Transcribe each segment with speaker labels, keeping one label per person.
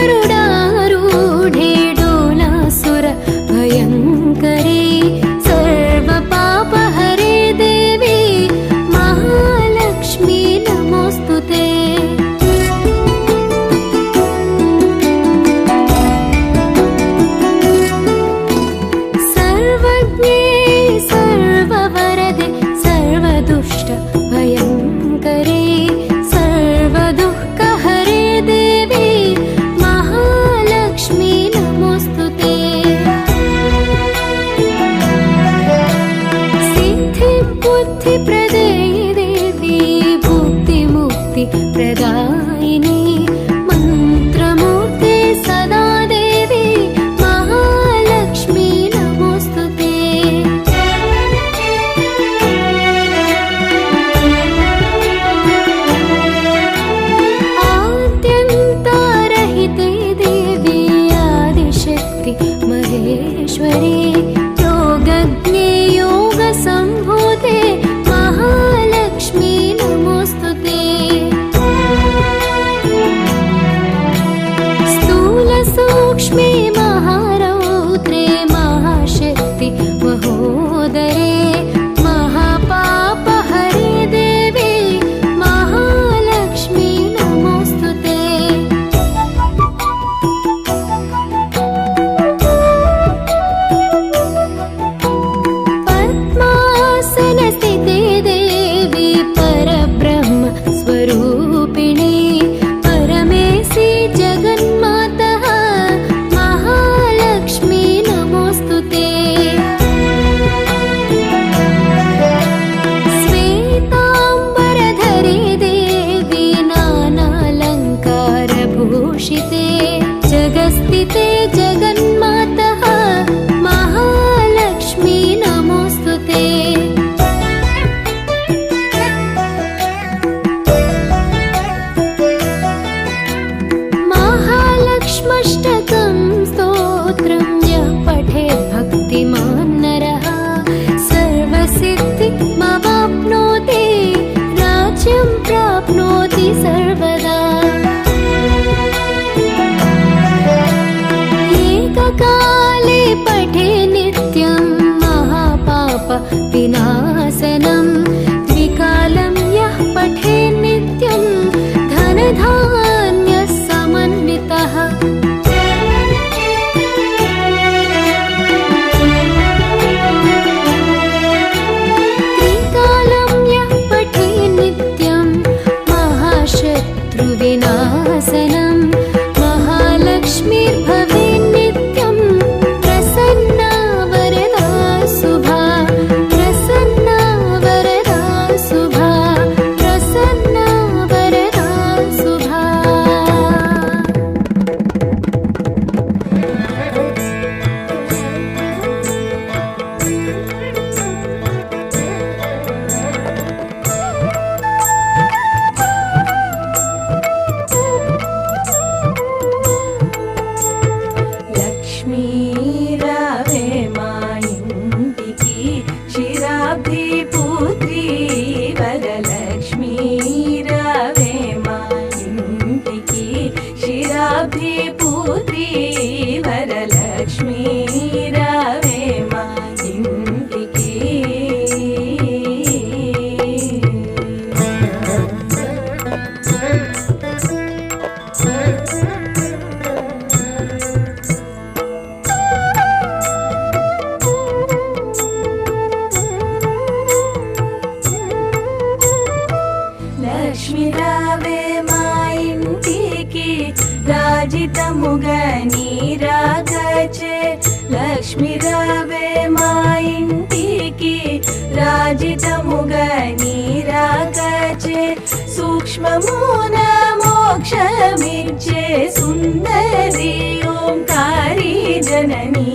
Speaker 1: गरुडारूढे डोलासुर भयङ्करे सर्वपापहरे देवी महालक्ष्मी नमोऽस्तुते। सर्वज्ञे सर्ववरदे सर्वदुष्ट भयङ्करे सर्वदुःखहरे देवी महालक्ष्मी नमोऽस्तुते। सिद्धिबुद्धिप्रदे देवी भुक्तिमुक्तिप्रदायिनी मन्त्रमूर्ते सदा देवी महालक्ष्मी नमोऽस्तुते। आद्यन्तारहिते देवी आदिशक्ति महेश्वरी योगज्ञे योगसम्भूते महालक्ष्मी नमोऽस्तुते। स्थूलसूक्ष्मे महारौद्रे महाशक्ति महोदरे महापापहरे देवी महालक्ष्मी नमोऽस्तुते। पद्मासनस्थिते देवी परब्रह्म स्वरूपिणी परमेशी जगन्मातः महालक्ष्मी नमोऽस्तुते। श्वेताम्बरधरे देवी नानालङ्कारभूषिते जगस्थिते जगन्मातः महालक्ष्मी नमोऽस्तुते। महालक्ष्म्यष्टकं स्तोत्रं यः पठेत् भक्तिमान् नरः सर्वसिद्धिमवाप्नोति राज्यं प्राप्नोति सर्वदा। एककाले पठे नित्यं महापाप विनाशनं द्विकालं यः पठे नित्यं धनधान्यः समन्वितः। त्रिकालं यः पठे नित्यं महाशत्रुविनाशनं महालक्ष्मीर्भवेन्नित्यं प्रसन्ना वरदा शुभा प्रसन्ना वरदा शुभा प्रसन्ना वरदा शुभा।
Speaker 2: లక్ష్మీ రావే మా ఇంటికి క్షీరాబ్ది పుత్రి వరలక్ష్మీ రావే మా ఇంటికి క్షీరాబ్ది పుత్రి వరలక్ష్మీ రావే మా ఇంటికి। లక్ష్మి రావే మా ఇంటికి రాజితముగా నీ రాకచే లక్ష్మి రావే మా ఇంటికి రాజితముగా నీ రాకచే సూక్ష్మమున మోక్షమిచ్చే సుందరి ఓంకారి జనని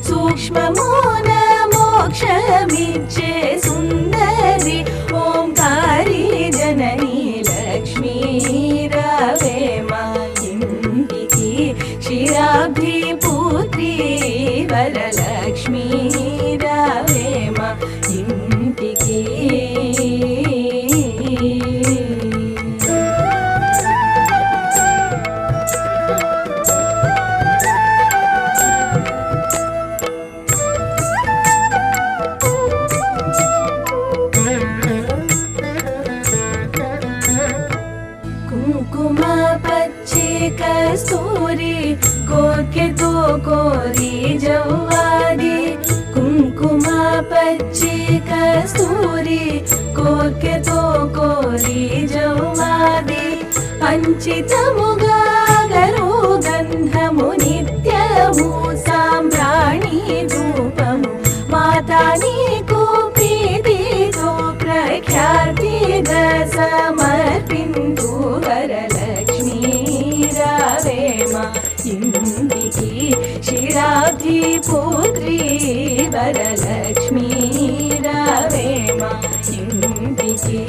Speaker 2: సూక్ష్మమున మోక్షమిచ్చే సుందరి ఓంకారి జనని లక్ష్మీ రావే మా ఇంటికి క్షీరాబ్ది పుత్రి వరలక్ష్మీ రావే మా ఇంటికి। कुङ्कुम पच्चे कस्तूरी कोर्के तो कोरी जव्वादी कुङ्कुम पच्चे कस्तूरी कोर्के तो कोरी जव्वादी अंचितमुगा गरो गन्धमु नित्यमु साम्राणि धूपमु माता नीकु प्रीतितो प्रख्यातिगा समर्पिन्तु वरलक्ष्मी रावेमा इंदिकी शिराब्धि पुत्री वरलक्ष्मी रावेमा इंदिकी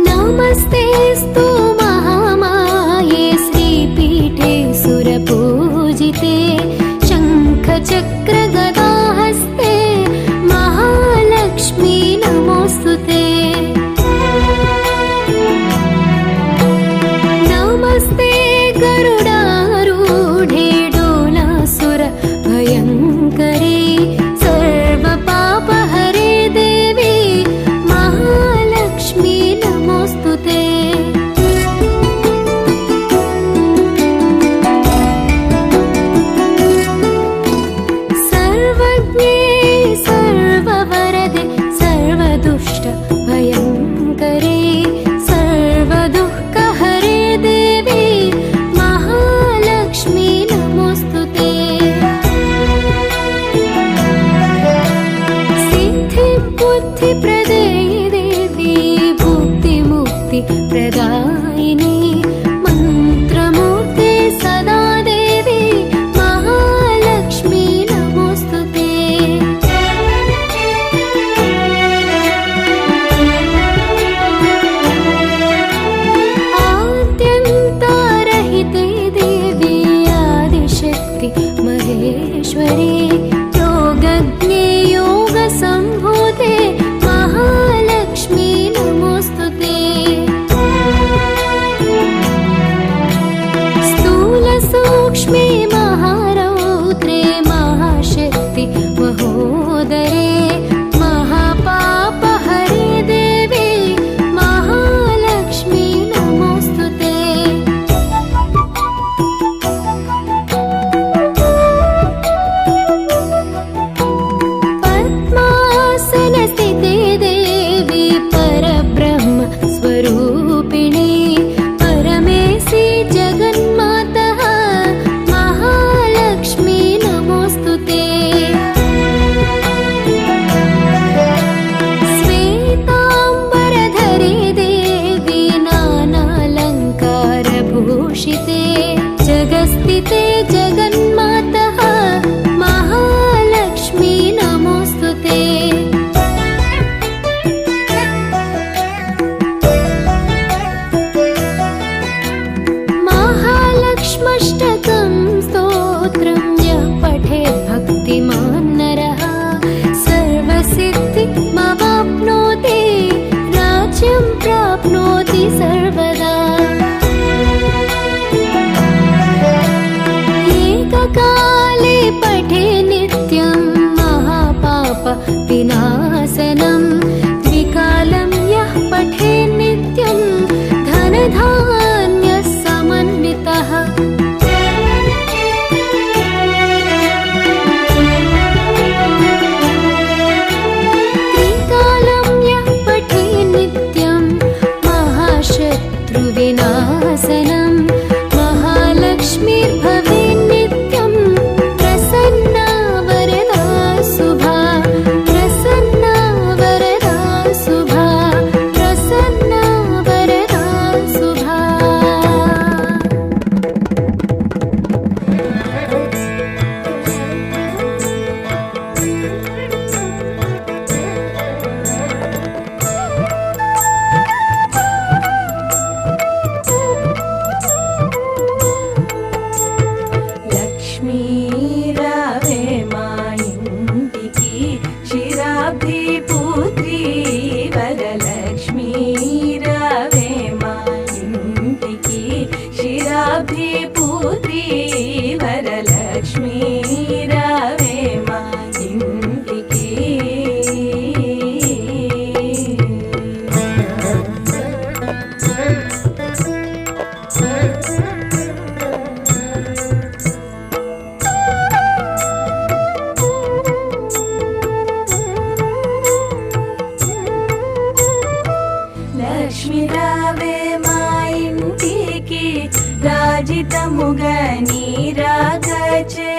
Speaker 1: नमस्तेस्तु महामाये श्रीपीठे सुरपूजिते शङ्खचक्रगदाहस्ते महालक्ष्मी नमोऽस्तुते नमस्ते गरुडारूढे डोलासुर भयङ्करे सर्वपापहरे देवी महालक्ष्मी नमोऽस्तुते सर्वज्ञे सर्ववरदे सर्वदुष्ट भयङ्करे सर्वदुःखहरे देवी महालक्ष्मी नमोऽस्तुते सिद्धिबुद्धिप्रदे देवी भुक्तिमुक्तिप्रदायिनी मन्त्रमूर्ते सदा देवी महालक्ष्मी नमोऽस्तुते आद्यन्तारहिते देवी आदिशक्ति महेश्वरी योगज्ञे योगसम्भूते महालक्ष्मी नमोऽस्तुते
Speaker 2: पुत्री वरलक्ष्मी रावे मा इंटिकी लक्ष्मी रावे मा इंटिकी राजितमुगा नीरागचे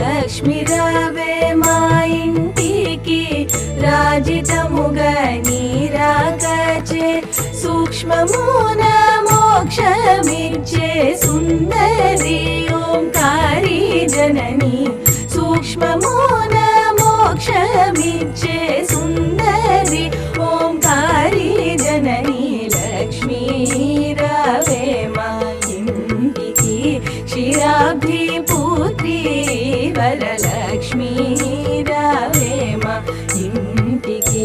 Speaker 2: लक्ष्मी रावे मा इंटिकी राजितमुगा नीरागचे सूक्ष्ममून मोक्षमिच्चे सुन्दरी ओंकारी जननी सूक्ष्ममून मोक्षमिच्चे सुन्दरी ओंकारी जननी लक्ष्मी रावे मा इंटिकी क्षीराब्धि पुत्री वरलक्ष्मी रावे मा इंटिकी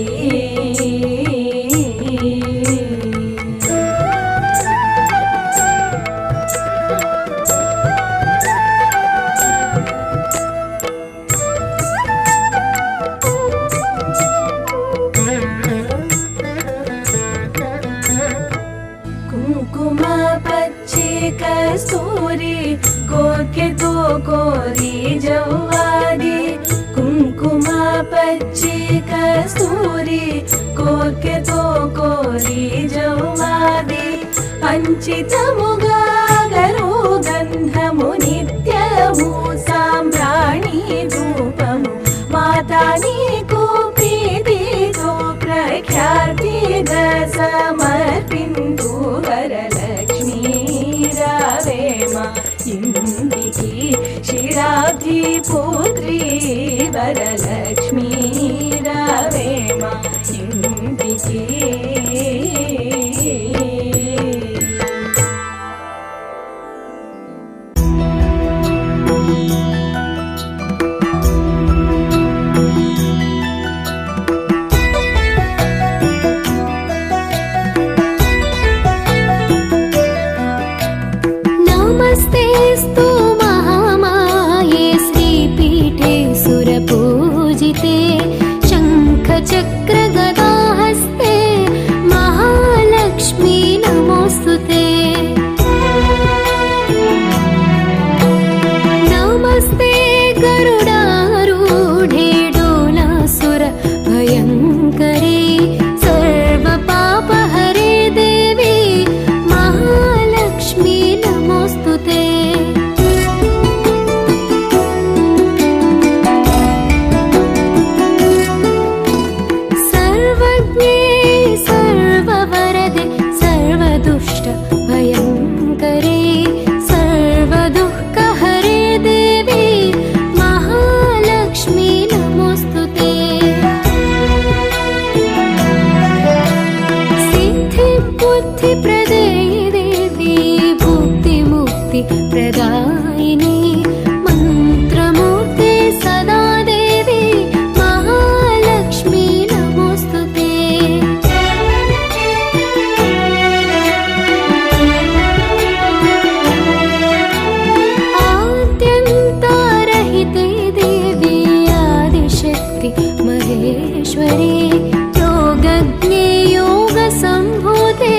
Speaker 2: कुंकुमा पच्चे कस्तूरी कोके तो कोरी जव्वादी कुंकुमा पच्चे कस्तूरी कोके तो कोरी जव्वादी अंचितमुगा गरो गंधमु नित्यमु साम्राणी धूपमु माता नीकु प्रीतितो प्रख्याति समर्पिन्तु वरलक्ष्मी रावे मा इंटिकी क्षीराब्धि पुत्री वरलक्ष्मी रावे मा इंटिकी
Speaker 1: नमस्तेस्तु महामाये श्रीपीठे सुरपूजिते शङ्खचक्रगदाहस्ते महालक्ष्मी नमोऽस्तुते नमस्ते गरुडारूढे डोलासुर भयङ्करे सर्वपापहरे देवी महालक्ष्मी नमोऽस्तुते सर्वज्ञे सर्ववरदे सर्वदुष्ट भयङ्करे सर्वदुःखहरे देवी महालक्ष्मी नमोऽस्तुते सिद्धिबुद्धिप्रदे देवी भुक्तिमुक्तिप्रदायिनी मन्त्रमूर्ते सदा देवी महालक्ष्मी नमोऽस्तुते आद्यन्तारहिते देवी आदिशक्ति महेश्वरी योगज्ञे योगसम्भूते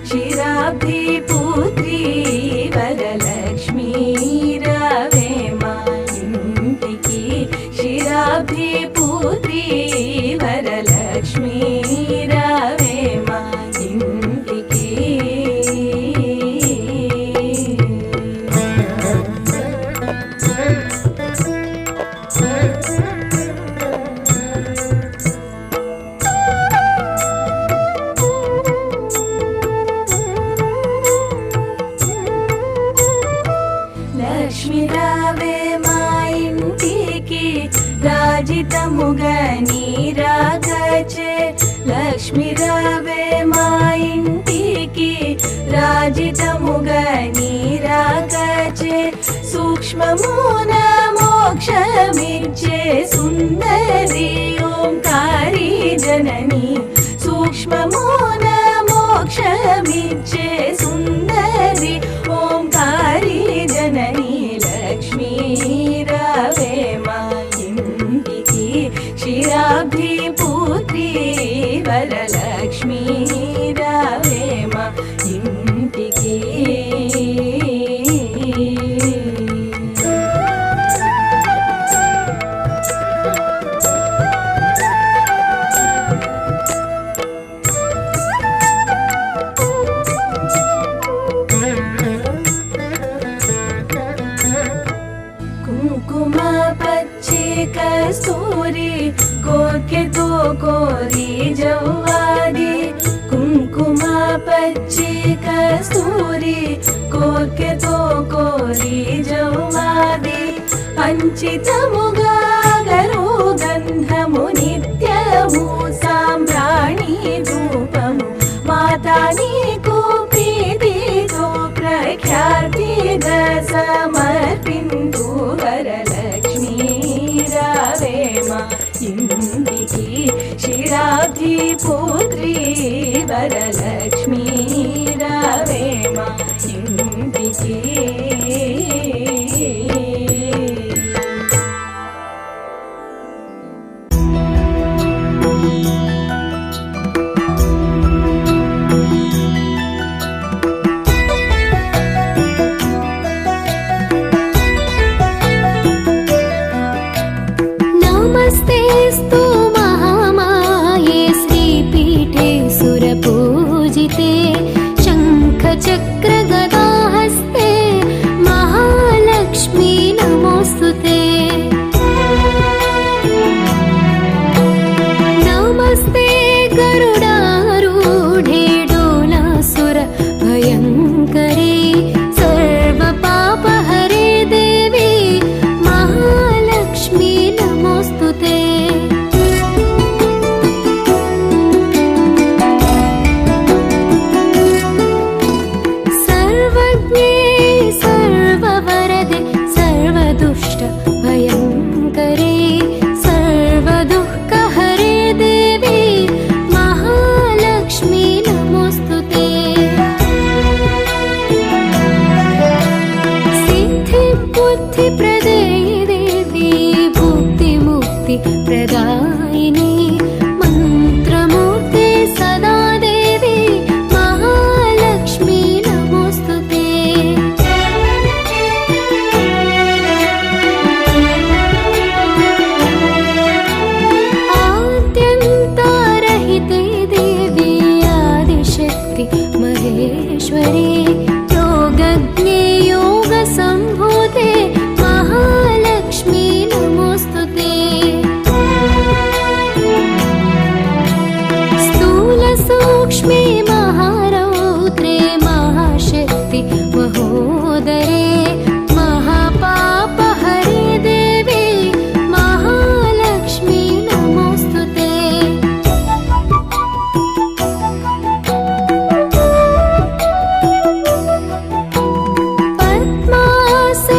Speaker 2: क्षीराब्धि पुत्री वरलक्ष्मी रावे मा इंटिकी क्षीराब्धि पुत्री वरलक्ष्मी रावे मा इंटिकी లక్ష్మీ రావే మా ఇంటికి రాజితముగా నీ రాగచే లక్ష్మీ రావే మా ఇంటికి రాజితముగా నీ రాగచే సూక్ష్మమున మోక్షమిచ్చే సుందరి ఓంకారి జనని సూక్ష్మమున మోక్షమిచ్చే సుందరి ఓంకారి జనని లక్ష్మీ రావే మా ఇంటికి క్షీరాబ్ధి పుత్రి వరలక్ష్మీ రావే మా ఇంటికి కుంకుమ పచ్చి కస్తూరి కోర్కెతో కోరి జవ్వాది కుంకుమ పచ్చి కస్తూరి కోర్కెతో కోరి జవ్వాది అంచితముగా గరు గంధము నిత్యము సాంబ్రాణి ధూపము మాతా నీకు ప్రీతితో ప్రఖ్యాతిగా సమర్పింతు వరలక్ష్మీ రావే మా ఇంటికి క్షీరాబ్ధి పుత్రి వరలక్ష్మీ రావే మా ఇంటికి
Speaker 1: नमस्तेस्तु महामाये श्रीपीठे सुरपूजिते शङ्खचक्रगदाहस्ते महालक्ष्मी नमोऽस्तुते नमस्ते गरुडारूढे डोलासुर भयङ्करे सर्वपापहरे देवी महालक्ष्मी नमोऽस्तुते सर्वज्ञे सर्ववरदे सर्वदुष्ट भयङ्करे सर्वदुःखहरे देवी महालक्ष्मी नमोऽस्तुते सिद्धिबुद्धिप्रदे देवी भुक्तिमुक्तिप्रदायिनी मन्त्रमूर्ते सदा देवी महालक्ष्मी नमोऽस्तुते आद्यन्तारहिते देवी आदिशक्ति महेश्वरी योगज्ञे योगसम्भूते महालक्ष्मी नमोऽस्तुते स्थूलसूक्ष्मे महारौद्रे महाशक्ति महोदरे महापापहरे देवी महालक्ष्मी नमोऽस्तुते पद्मासने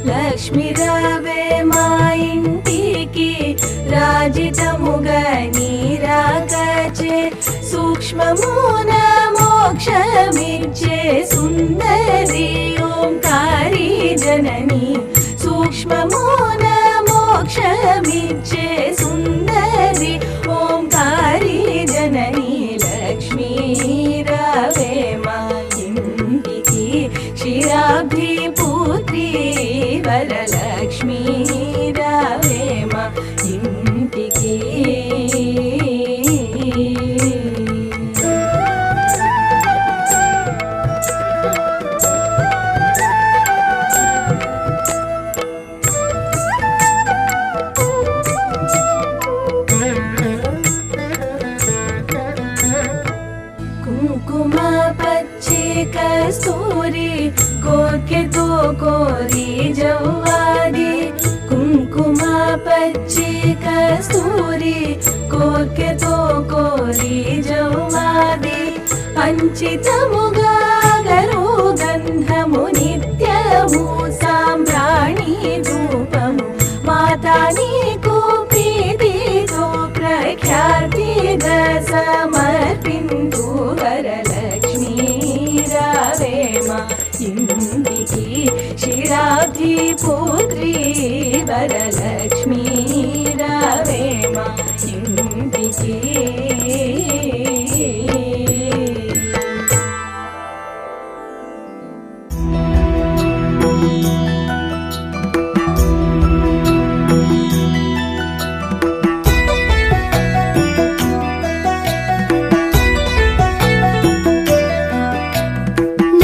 Speaker 2: లక్ష్మి రావే మా ఇంటికి రాజితముగా నీరాకచే సూక్ష్మమున మోక్షమిచ్చే సుందరి ఓంకారి జనని సూక్ష్మమున మోక్షమిచ్చే సుందరి ఓంకారి జనని లక్ష్మీ రావే మా ఇంటికి క్షీరాబ్ధి పుత్రి వరలక్ష్మీ రావే మా ఇంటికి కుంకుమ పచ్చి కస్తూరి కోర్కెతో కోరి జవ్వాది కుంకుమ పచ్చి కస్తూరి కోర్కెతో కోరి జవ్వాది అంచితముగా గరు గంధము నిత్యము సాంబ్రాణి ధూపము మాతా నీకు ప్రీతితో ప్రఖ్యాతిగా సమర్పింతు వరలక్ష్మీ రావే మా ఇంటికి క్షీరాబ్ధి పుత్రి వరలక్ష్మీ రావే మా ఇంటికి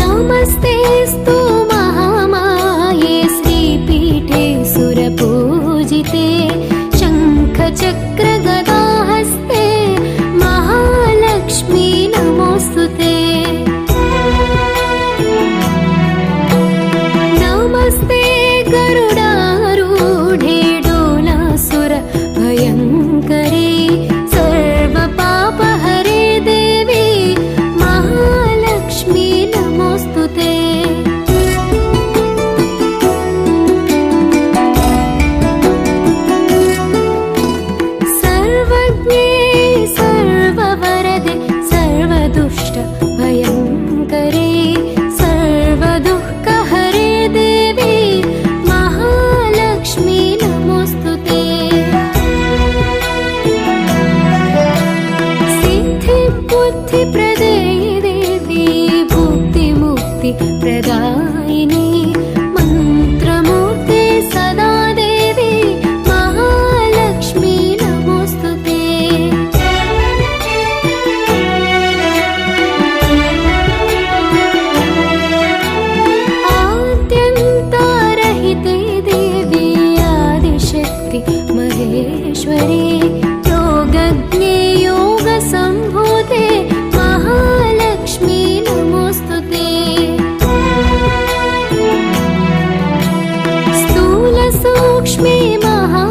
Speaker 1: नमस्तेऽस्तु महामाये श्रीपीठे सुरपूजिते शङ्खचक्रगदाहस्ते महालक्ष्मी नमोऽस्तुते नमस्ते गरुडारूढे डोलासुर भयङ्करे सर्वपापहरे देवी महालक्ष्मी नमोऽस्तुते सर्वज्ञे सर्ववरदे सर्वदुष्ट भयङ्करे सर्वदुःखहरे देवी महालक्ष्मी नमोऽस्तुते सिद्धिबुद्धिप्रदे देवी भुक्तिमुक्तिप्रदायिनी मन्त्रमूर्ते सदा देवी महालक्ष्मी नमोऽस्तुते आद्यन्तारहिते देवी आदिशक्ति महेश्वरी योगज्ञे योगसम्भूते महालक्ष्मी नमोऽस्तुते स्थूलसूक्ष्मे महा